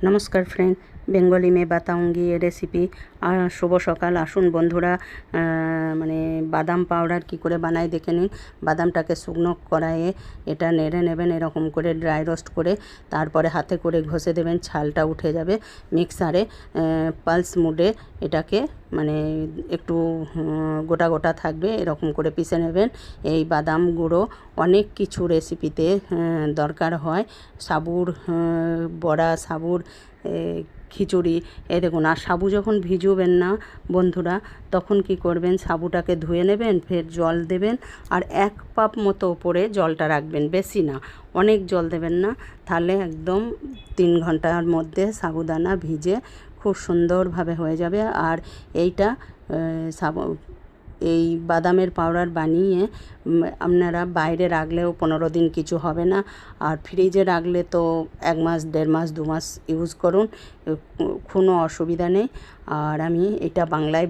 नमस्कार फ्रेंड, बेंगली में बताऊंगी ये रेसिपि। शुभ सकाल। आसुन बंधुरा মানে বাদাম পাউডার কি করে বানাই দেখে নিন। বাদামটাকে শুকনো কড়াইয়ে এটা নেড়ে নেবেন এরকম করে ড্রাই রোস্ট করে, তারপরে হাতে করে ঘষে দেবেন, ছালটা উঠে যাবে। মিক্সারে পালস মুডে এটাকে মানে একটু গোটা গোটা থাকবে এরকম করে পিষে নেবেন। এই বাদাম গুঁড়ো অনেক কিছু রেসিপিতে দরকার হয়। সাবুর বড়া, সাবুর খিচুড়ি, এই দেখুন। আর সাবু যখন ভিজুবেন না বন্ধুরা, তখন কি করবেন, সাবুটাকে ধুয়ে নেবেন, ফের জল দেবেন, আর 1 কাপ মতো ওপরে জলটা রাখবেন, বেশি না, অনেক জল দেবেন না। তাহলে একদম 3 ঘন্টার মধ্যে সাবুদানা ভিজে খুব সুন্দরভাবে হয়ে যাবে। আর এইটা এই বাদামের পাউডার বানিয়ে আপনারা বাইরে রাখলেও 15 দিন কিছু হবে না, আর ফ্রিজে রাখলে তো 1 মাস, 1.5 মাস, 2 মাস ইউজ করুন, কোনো অসুবিধা নেই। আর আমি এটা বাংলায়